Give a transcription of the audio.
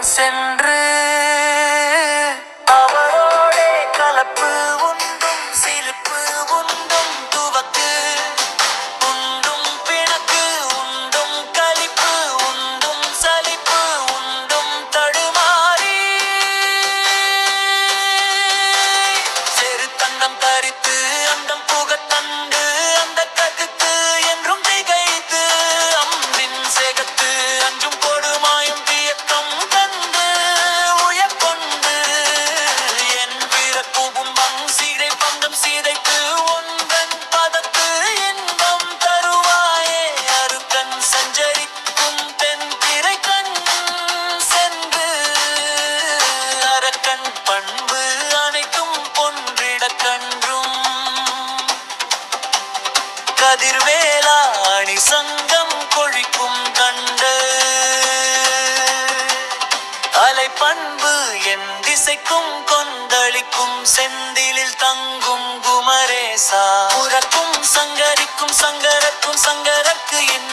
சென்று அவரோடே கலப்பு உண்டும் சிரிப்பு உண்டும் துவக்கு உண்டும் பிணக்கு உண்டும் களிப்பு உண்டும் சலிப்பு உண்டும் தடுமாறி செரு தண்டம் தரித்து அண்டம் புகத்தண்டு அந்த ககுத்து என்றும் திகைத்து அம்பின் சேகத்து அஞ்சும் கொடுமாயும் தியக்கம் தந்து உயர்கொண்டு என் பிறப்பும் சீரை பந்தம் சீதைத்து ஒன்றன் பதத்து இன்பம் தருவாயே அருக்கன் சஞ்சரிக்கும் தென் திரை கண் சென்று அரக்கன் பண்பு அனைத்தும் பொன்றிட கன்றும் கதிர்வேலா அணி சங்கம் கொழிக்கும் கண்டு அலை பண்பு என் திசைக்கும் கொந்தளிக்கும் செந்திலில் தங்கும் குமரேசா புறக்கும் சங்கரிக்கும் சங்கரக்கும் சங்கரக்கு என்